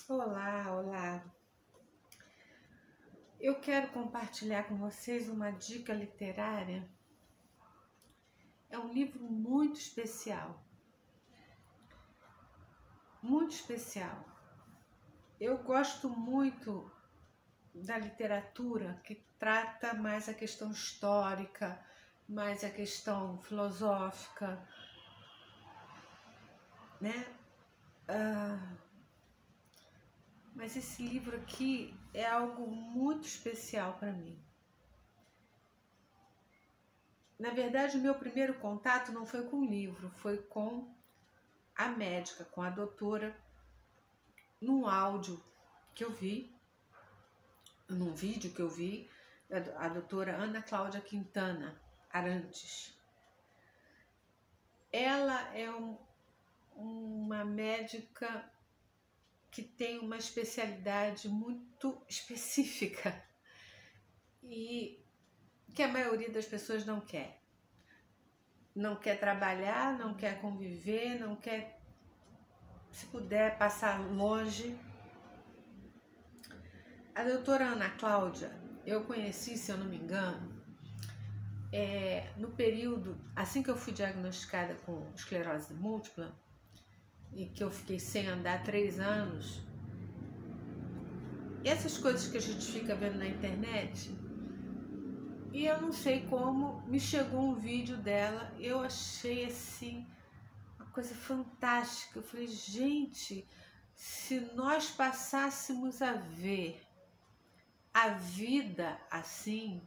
Olá, olá. Eu quero compartilhar com vocês uma dica literária. É um livro muito especial. Muito especial. Eu gosto muito da literatura que trata mais a questão histórica, mais a questão filosófica, né? Mas esse livro aqui é algo muito especial para mim. Na verdade, o meu primeiro contato não foi com o livro, foi com a médica, com a doutora, num áudio que eu vi, num vídeo que eu vi, a doutora Ana Cláudia Quintana Arantes. Ela é uma médica que tem uma especialidade muito específica e que a maioria das pessoas não quer. Não quer trabalhar, não quer conviver, não quer, se puder, passar longe. A doutora Ana Cláudia, eu conheci, se eu não me engano, no período, assim que eu fui diagnosticada com esclerose múltipla e que eu fiquei sem andar 3 anos, e essas coisas que a gente fica vendo na internet, e eu não sei como, me chegou um vídeo dela, eu achei assim, uma coisa fantástica. Eu falei, gente, se nós passássemos a ver a vida assim,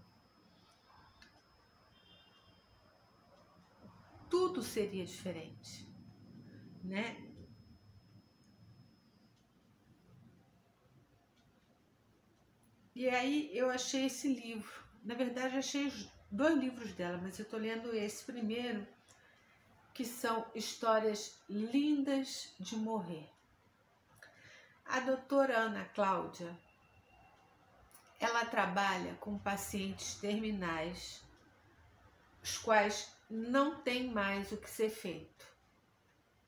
tudo seria diferente, né? E aí eu achei esse livro. Na verdade, eu achei 2 livros dela, mas eu estou lendo esse primeiro, que são Histórias Lindas de Morrer. A doutora Ana Cláudia, ela trabalha com pacientes terminais, os quais não tem mais o que ser feito.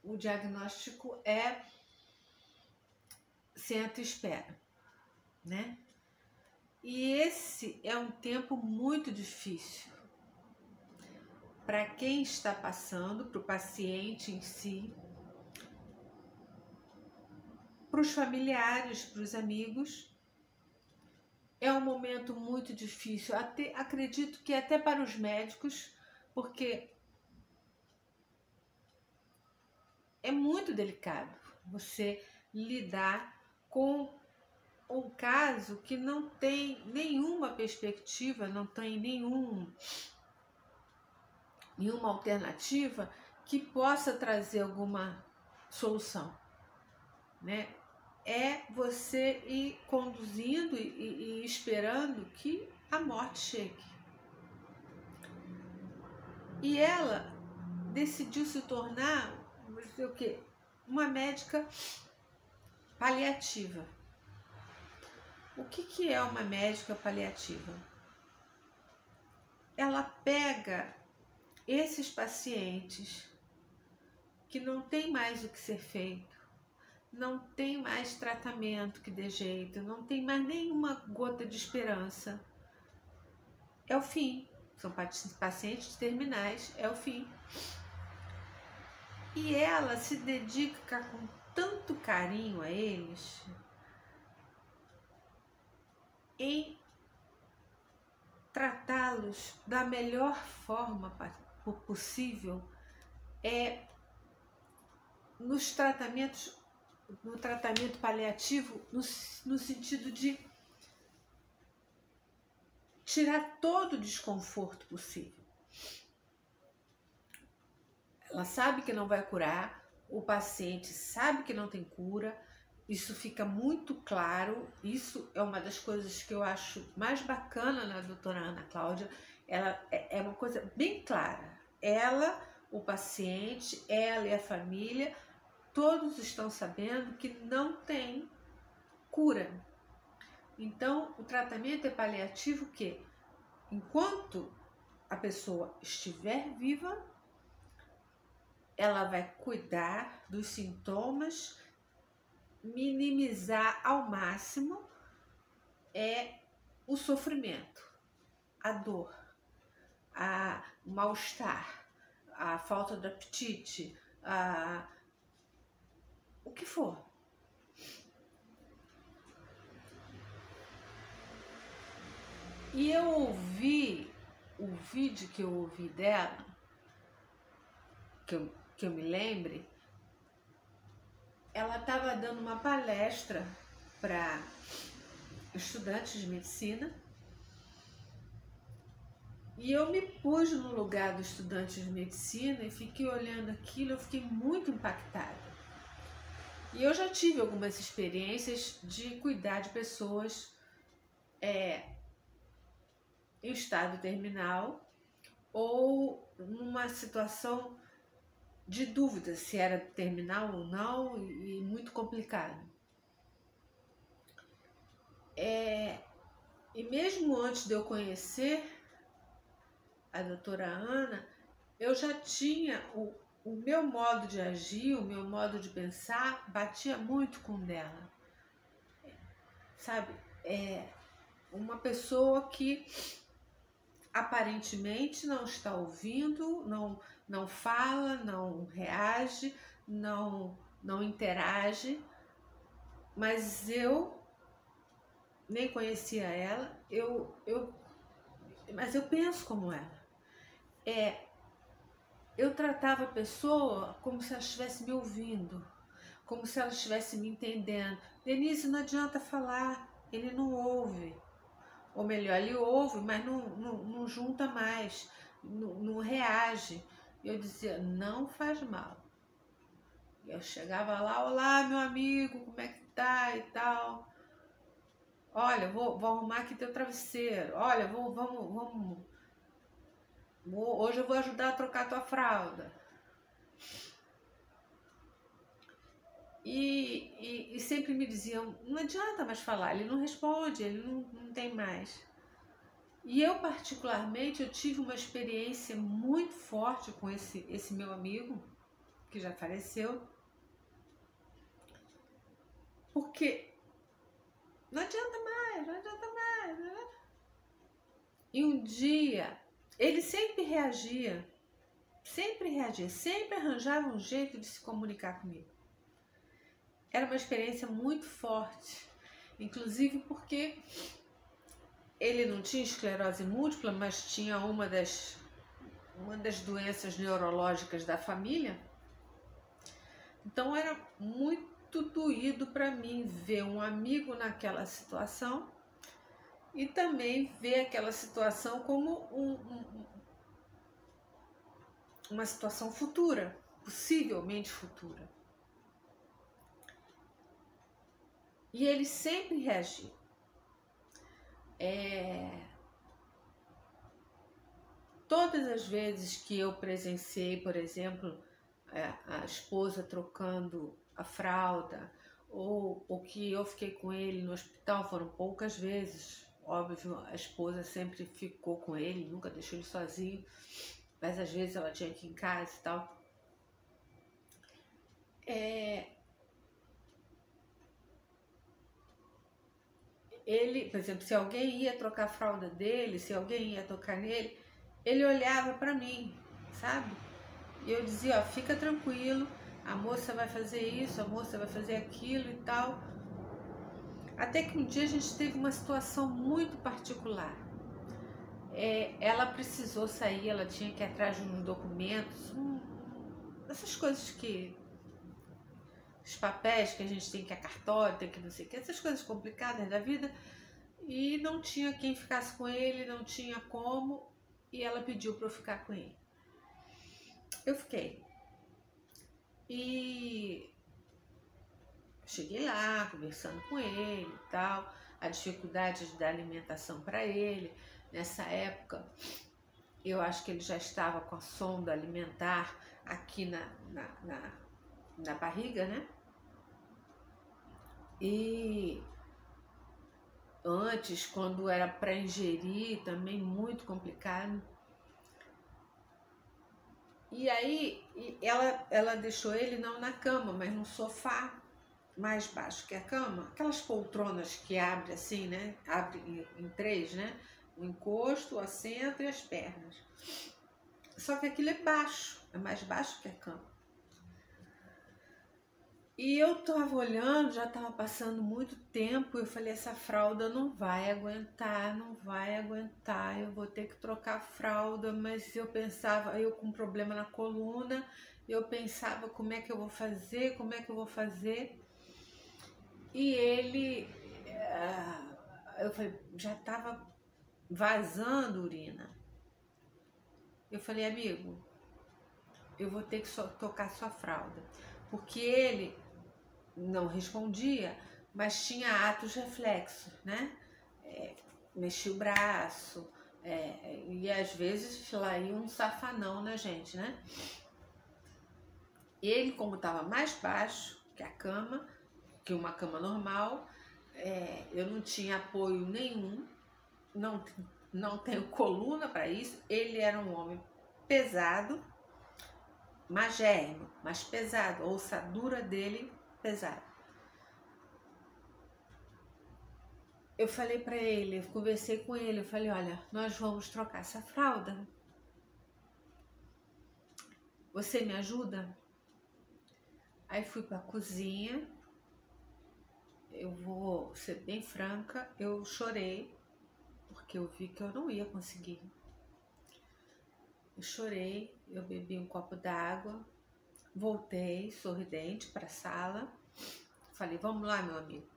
O diagnóstico é senta e espera, né? E esse é um tempo muito difícil para quem está passando, para o paciente em si, para os familiares, para os amigos. É um momento muito difícil, acredito que até para os médicos, porque é muito delicado você lidar com um caso que não tem nenhuma perspectiva, não tem nenhuma alternativa que possa trazer alguma solução, né? É você ir conduzindo e esperando que a morte chegue. E ela decidiu se tornar, vou dizer o quê? Uma médica paliativa. O que é uma médica paliativa? Ela pega esses pacientes que não tem mais o que ser feito, não tem mais tratamento que dê jeito, não tem mais nenhuma gota de esperança. É o fim. São pacientes terminais, é o fim. E ela se dedica com tanto carinho a eles em tratá-los da melhor forma possível, no tratamento paliativo, no sentido de tirar todo o desconforto possível. Ela sabe que não vai curar, o paciente sabe que não tem cura, isso fica muito claro. Isso é uma das coisas que eu acho mais bacana na doutora Ana Cláudia. Ela é uma coisa bem clara. Ela, o paciente, ela e a família, todos estão sabendo que não tem cura. Então, o tratamento é paliativo que, enquanto a pessoa estiver viva, ela vai cuidar dos sintomas minimizar ao máximo o sofrimento, a dor, o mal-estar, a falta de apetite, o que for. E eu ouvi o vídeo que eu ouvi dela, que eu me lembre, ela estava dando uma palestra para estudantes de medicina e eu me pus no lugar do estudante de medicina e fiquei olhando aquilo, eu fiquei muito impactada. E eu já tive algumas experiências de cuidar de pessoas em estado terminal ou numa situação de dúvida se era terminal ou não e muito complicado. E mesmo antes de eu conhecer a doutora Ana, eu já tinha o meu modo de agir, o meu modo de pensar batia muito com o dela. Sabe? Uma pessoa que aparentemente não está ouvindo, não fala, não reage, não interage, mas eu nem conhecia ela, mas eu penso como ela. Eu tratava a pessoa como se ela estivesse me ouvindo, como se ela estivesse me entendendo. Denise, não adianta falar, ele não ouve. Ou melhor, ele ouve, mas não junta mais, não reage. Eu dizia, não faz mal. Eu chegava lá, olá meu amigo, como é que tá e tal. Olha, vou arrumar aqui teu travesseiro. Olha, vamos. Hoje eu vou ajudar a trocar tua fralda. E sempre me diziam, não adianta mais falar, ele não responde, ele não tem mais. E eu particularmente, eu tive uma experiência muito forte com esse meu amigo, que já faleceu, porque não adianta mais, não adianta mais. Né? E um dia, ele sempre reagia, sempre arranjava um jeito de se comunicar comigo. Era uma experiência muito forte, inclusive porque ele não tinha esclerose múltipla, mas tinha uma das doenças neurológicas da família. Então era muito doído para mim ver um amigo naquela situação e também ver aquela situação como uma situação futura, possivelmente futura. E ele sempre reagiu. Todas as vezes que eu presenciei, por exemplo, a esposa trocando a fralda, ou que eu fiquei com ele no hospital, foram poucas vezes. Óbvio, a esposa sempre ficou com ele, nunca deixou ele sozinho, mas às vezes ela tinha que ir em casa e tal. Ele, por exemplo, se alguém ia trocar a fralda dele, se alguém ia tocar nele, ele olhava para mim, sabe? E eu dizia, ó, fica tranquilo, a moça vai fazer isso, a moça vai fazer aquilo e tal. Até que um dia a gente teve uma situação muito particular. Ela precisou sair, ela tinha que ir atrás de uns documentos, essas coisas que... os papéis que a gente tem que ir a cartório, tem que não sei o que, essas coisas complicadas da vida. E não tinha quem ficasse com ele, não tinha como, e ela pediu para eu ficar com ele. Eu fiquei. E cheguei lá, conversando com ele e tal, a dificuldade de dar alimentação para ele. Nessa época, eu acho que ele já estava com a sonda alimentar aqui na barriga, né? E antes, quando era para ingerir, também muito complicado. E aí, ela deixou ele não na cama, mas no sofá. mais baixo que a cama, aquelas poltronas que abre assim, né? Abre em três, né? O encosto, o assento e as pernas. Só que aquilo é baixo, é mais baixo que a cama. E eu tava olhando, já tava passando muito tempo, eu falei, essa fralda não vai aguentar, não vai aguentar, eu vou ter que trocar a fralda, mas eu pensava, eu com problema na coluna, eu pensava como é que eu vou fazer, como é que eu vou fazer. E ele, eu falei, já tava vazando urina. Eu falei, amigo, eu vou ter que tocar sua fralda, porque ele não respondia, mas tinha atos reflexos, né? Mexia o braço, e às vezes lá ia um safanão na gente, né? Ele, como estava mais baixo que a cama, que uma cama normal, eu não tinha apoio nenhum, não tenho coluna para isso. Ele era um homem pesado, magérrimo, mas pesado, a ossadura dele pesada. Eu falei para ele, eu conversei com ele, eu falei, olha, nós vamos trocar essa fralda. Você me ajuda? Aí fui para a cozinha, eu vou ser bem franca, eu chorei, porque eu vi que eu não ia conseguir. Eu chorei, eu bebi um copo d'água, voltei sorridente para a sala, falei, vamos lá, meu amigo,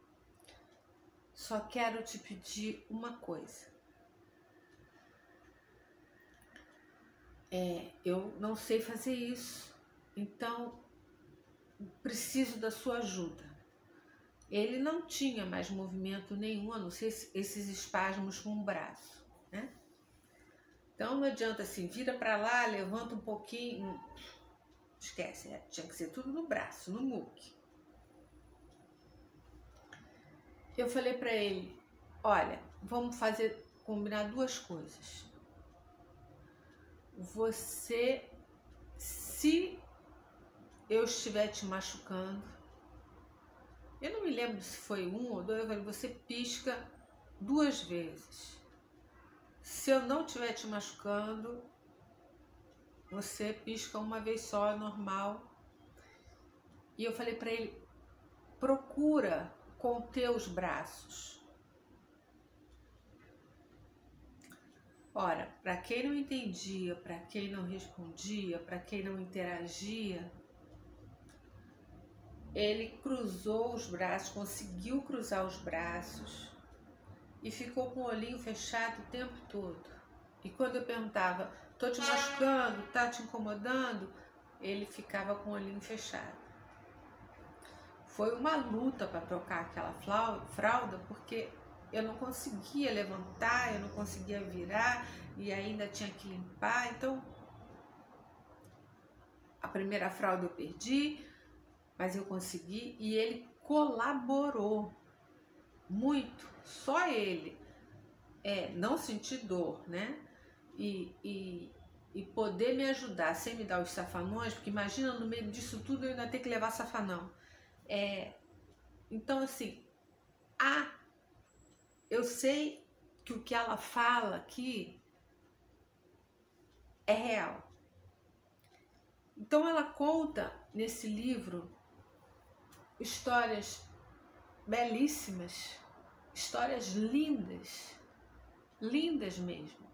só quero te pedir uma coisa. Eu não sei fazer isso, então preciso da sua ajuda. Ele não tinha mais movimento nenhum, a não ser esses espasmos com o braço, né? Então não adianta assim, vira para lá, levanta um pouquinho, esquece, tinha que ser tudo no braço, no muque. Eu falei para ele, olha, vamos combinar duas coisas. Você, se eu estiver te machucando, eu não me lembro se foi um ou dois, eu falei, você pisca 2 vezes. Se eu não estiver te machucando, você pisca uma vez só, normal. E eu falei para ele, procura conter os braços. Ora, para quem não entendia, para quem não respondia, para quem não interagia, ele cruzou os braços, conseguiu cruzar os braços e ficou com o olhinho fechado o tempo todo. E quando eu perguntava, tô te machucando, tá te incomodando? Ele ficava com o olhinho fechado. Foi uma luta para trocar aquela fralda, porque eu não conseguia levantar, eu não conseguia virar e ainda tinha que limpar. Então, a primeira fralda eu perdi, mas eu consegui e ele colaborou muito, só ele. Não sentir dor, né? E poder me ajudar sem me dar os safanões, porque imagina no meio disso tudo eu ainda ter que levar safanão. Então, assim, eu sei que o que ela fala aqui é real. Então, ela conta nesse livro histórias belíssimas, histórias lindas, lindas mesmo,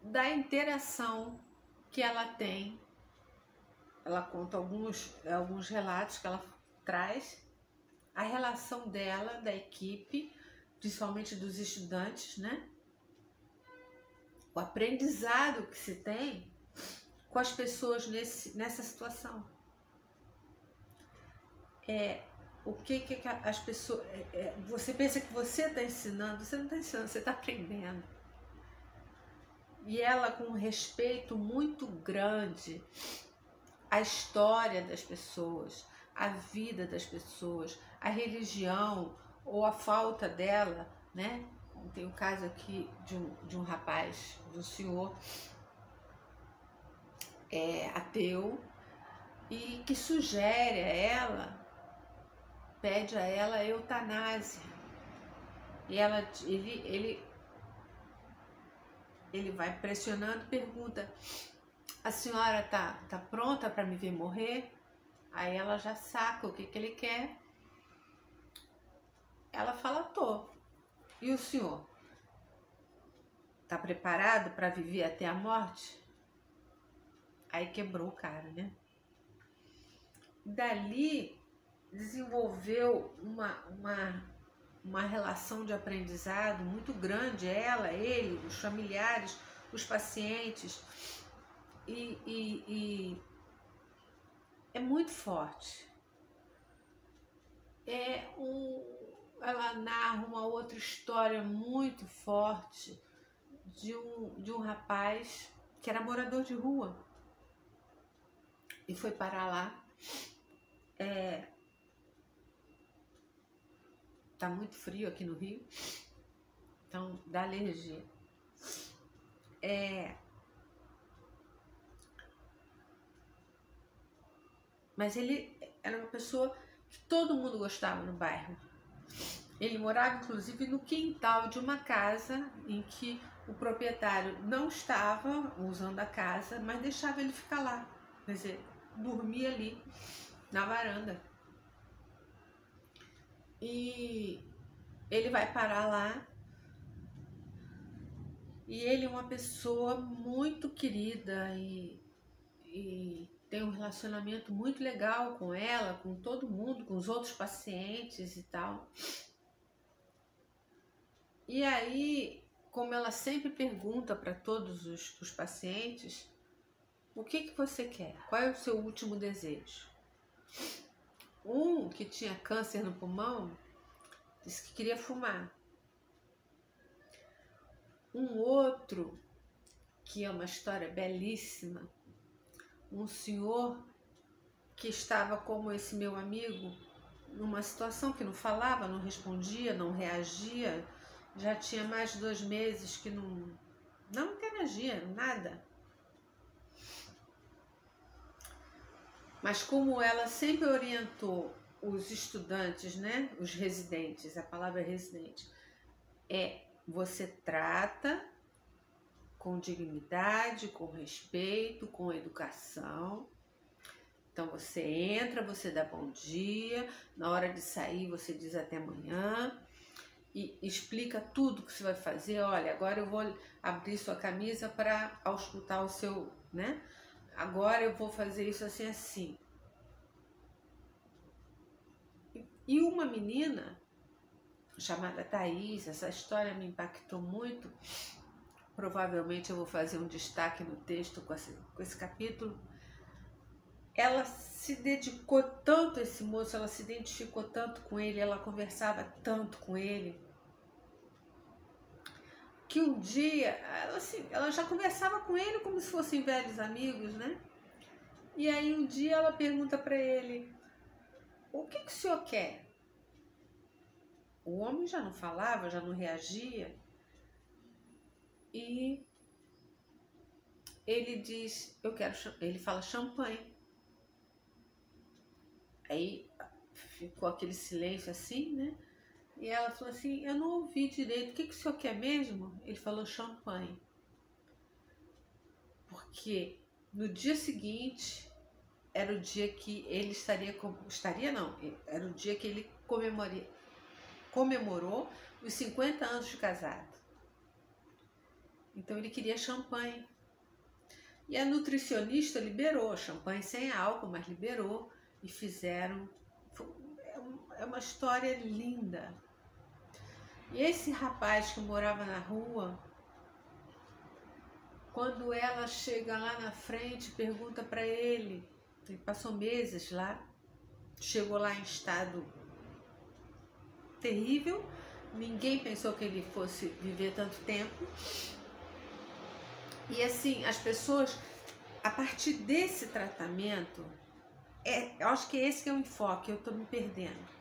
da interação que ela tem. Ela conta alguns relatos que ela traz, a relação dela, da equipe, principalmente dos estudantes, né? O aprendizado que se tem com as pessoas nessa situação. O que as pessoas... você pensa que você está ensinando, você não está ensinando, você está aprendendo. E ela, com um respeito muito grande à história das pessoas, à vida das pessoas, à religião ou à falta dela, né? Tem um caso aqui de um rapaz, de um senhor ateu, e que sugere a ela, pede a ela a eutanásia. E ele vai pressionando, pergunta: a senhora tá pronta para me ver morrer? Aí ela já saca o que ele quer. Ela fala: tô. E o senhor? Tá preparado para viver até a morte? Aí quebrou o cara, né? Dali desenvolveu uma relação de aprendizado muito grande, ela, ele, os familiares, os pacientes, e é muito forte. Ela narra uma outra história muito forte de um rapaz que era morador de rua e foi parar lá. Tá muito frio aqui no Rio, então dá alergia. Mas ele era uma pessoa que todo mundo gostava no bairro. Ele morava, inclusive, no quintal de uma casa em que o proprietário não estava usando a casa, mas deixava ele ficar lá. Quer dizer, dormia ali na varanda. E ele vai parar lá. E ele é uma pessoa muito querida e tem um relacionamento muito legal com ela, com todo mundo, com os outros pacientes e tal. E aí, como ela sempre pergunta para todos os pacientes, o que você quer? Qual é o seu último desejo? Um que tinha câncer no pulmão disse que queria fumar. Um outro, que é uma história belíssima, um senhor que estava como esse meu amigo, numa situação que não falava, não respondia, não reagia, já tinha mais de 2 meses que não interagia, nada. Mas como ela sempre orientou os estudantes, né, os residentes, a palavra residente, você trata com dignidade, com respeito, com educação. Então você entra, você dá bom dia, na hora de sair você diz até amanhã e explica tudo que você vai fazer. Olha, agora eu vou abrir sua camisa para auscultar o seu, né? Agora eu vou fazer isso assim, assim. E uma menina chamada Thaís, essa história me impactou muito. Provavelmente eu vou fazer um destaque no texto com esse capítulo. Ela se dedicou tanto a esse moço, ela se identificou tanto com ele, ela conversava tanto com ele, que um dia ela já conversava com ele como se fossem velhos amigos, né? E aí um dia ela pergunta para ele: o que o senhor quer? O homem já não falava, já não reagia. E ele diz: ele fala champanhe. Aí ficou aquele silêncio assim, né? E ela falou assim: eu não ouvi direito, o que o senhor quer mesmo? Ele falou champanhe. Porque no dia seguinte era o dia que ele era o dia que ele comemorou os 50 anos de casado. Então ele queria champanhe. E a nutricionista liberou champanhe sem álcool, mas liberou e fizeram. É uma história linda. E esse rapaz que morava na rua, quando ela chega lá na frente, pergunta para ele passou meses lá, chegou lá em estado terrível, ninguém pensou que ele fosse viver tanto tempo. E assim, as pessoas, a partir desse tratamento, eu acho que esse que é o enfoque, eu estou me perdendo.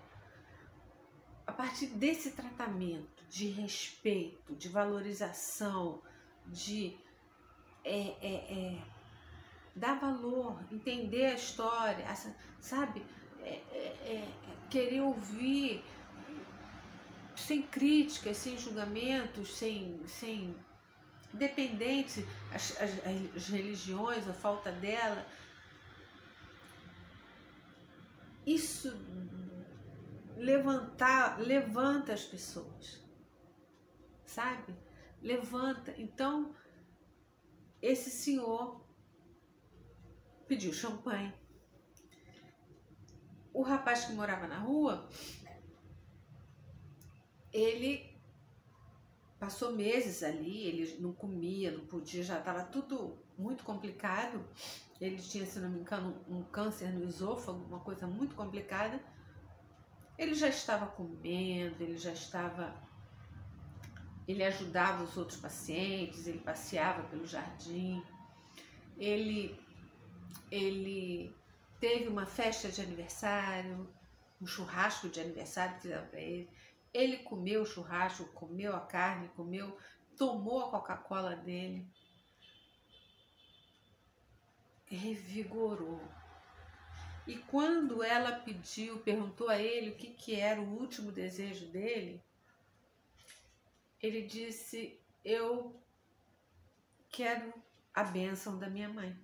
A partir desse tratamento de respeito, de valorização, de dar valor, entender a história, sabe? Querer ouvir sem críticas, sem julgamentos, sem independente as religiões, a falta dela. Isso levanta as pessoas, sabe? Levanta. Então, esse senhor pediu champanhe. O rapaz que morava na rua, ele passou meses ali, ele não comia, não podia, já estava tudo muito complicado. Ele tinha, se não me engano, um câncer no esôfago, uma coisa muito complicada. Ele já estava comendo, ele ajudava os outros pacientes, ele passeava pelo jardim, ele teve uma festa de aniversário, um churrasco de aniversário que fizeram para ele. Ele comeu o churrasco, comeu a carne, tomou a Coca-Cola dele, revigorou. E quando ela perguntou a ele o que era o último desejo dele, ele disse: eu quero a bênção da minha mãe.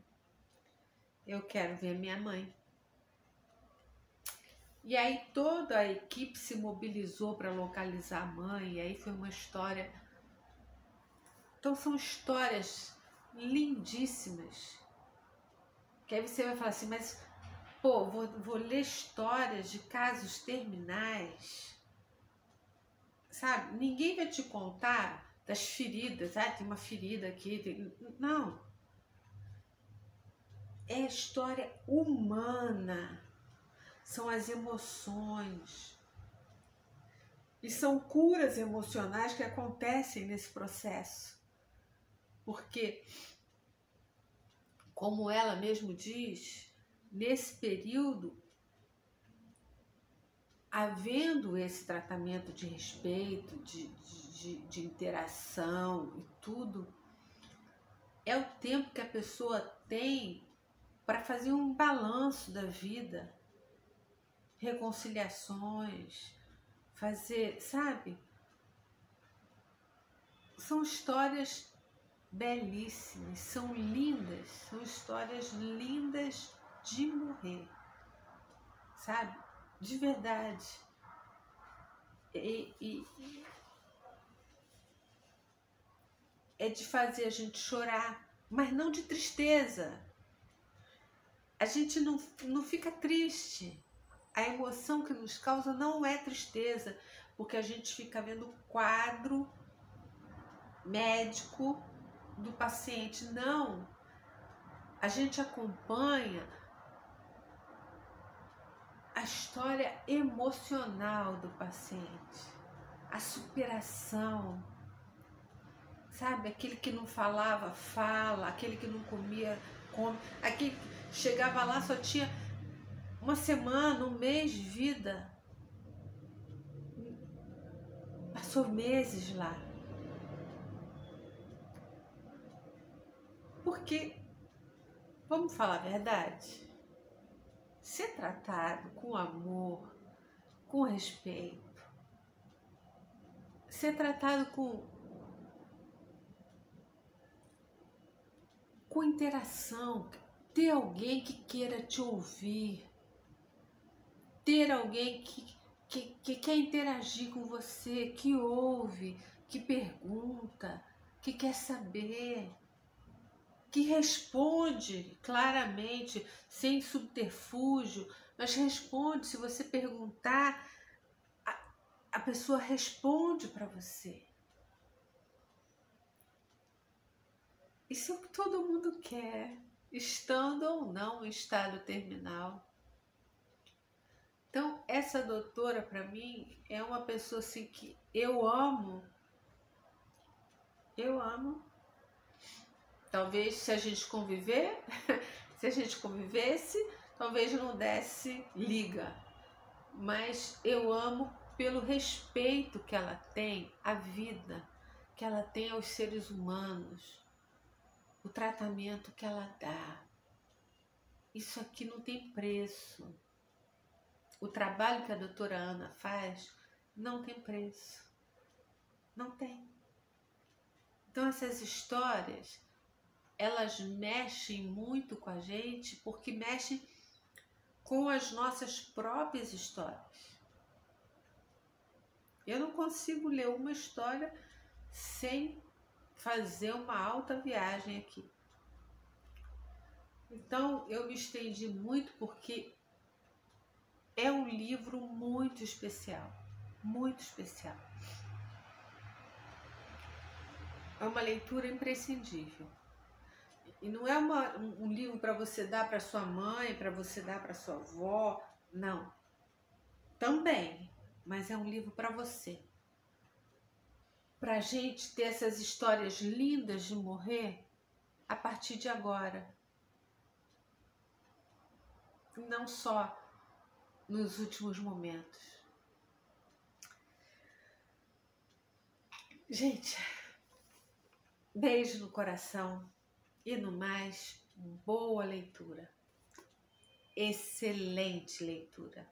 Eu quero ver minha mãe. E aí toda a equipe se mobilizou para localizar a mãe, e aí foi uma história. Então são histórias lindíssimas. Que aí você vai falar assim, mas pô, vou ler histórias de casos terminais, sabe? Ninguém vai te contar das feridas, tem uma ferida aqui, não. É história humana, são as emoções. E são curas emocionais que acontecem nesse processo. Porque, como ela mesmo diz, nesse período, havendo esse tratamento de respeito, de interação e tudo, é o tempo que a pessoa tem para fazer um balanço da vida, reconciliações, fazer, sabe? São histórias belíssimas, são lindas, são histórias lindas de morrer, sabe? De verdade. E é de fazer a gente chorar, mas não de tristeza. A gente não fica triste. A emoção que nos causa não é tristeza, porque a gente fica vendo o quadro médico do paciente. Não. A gente acompanha a história emocional do paciente, a superação, sabe? Aquele que não falava, fala, aquele que não comia, come, aquele que chegava lá só tinha uma semana, um mês de vida, passou meses lá. Porque, vamos falar a verdade, ser tratado com amor, com respeito, ser tratado com interação, ter alguém que queira te ouvir, ter alguém que quer interagir com você, que ouve, que pergunta, que quer saber, que responde claramente, sem subterfúgio, mas responde. Se você perguntar, a pessoa responde para você. Isso é o que todo mundo quer, estando ou não em estado terminal. Então, essa doutora, para mim, é uma pessoa assim que eu amo. Eu amo. Talvez se a gente conviver, se a gente convivesse, talvez não desse liga. Mas eu amo pelo respeito que ela tem à vida, que ela tem aos seres humanos, o tratamento que ela dá. Isso aqui não tem preço. O trabalho que a doutora Ana faz não tem preço. Não tem. Então essas histórias, elas mexem muito com a gente porque mexem com as nossas próprias histórias. Eu não consigo ler uma história sem fazer uma alta viagem aqui. Então eu me estendi muito porque é um livro muito especial, muito especial. É uma leitura imprescindível. E não é um livro para você dar para sua mãe, para você dar para sua avó, não. Também, mas é um livro para você. Para a gente ter essas histórias lindas de morrer a partir de agora. Não só nos últimos momentos. Gente, beijo no coração e no mais, boa leitura. Excelente leitura.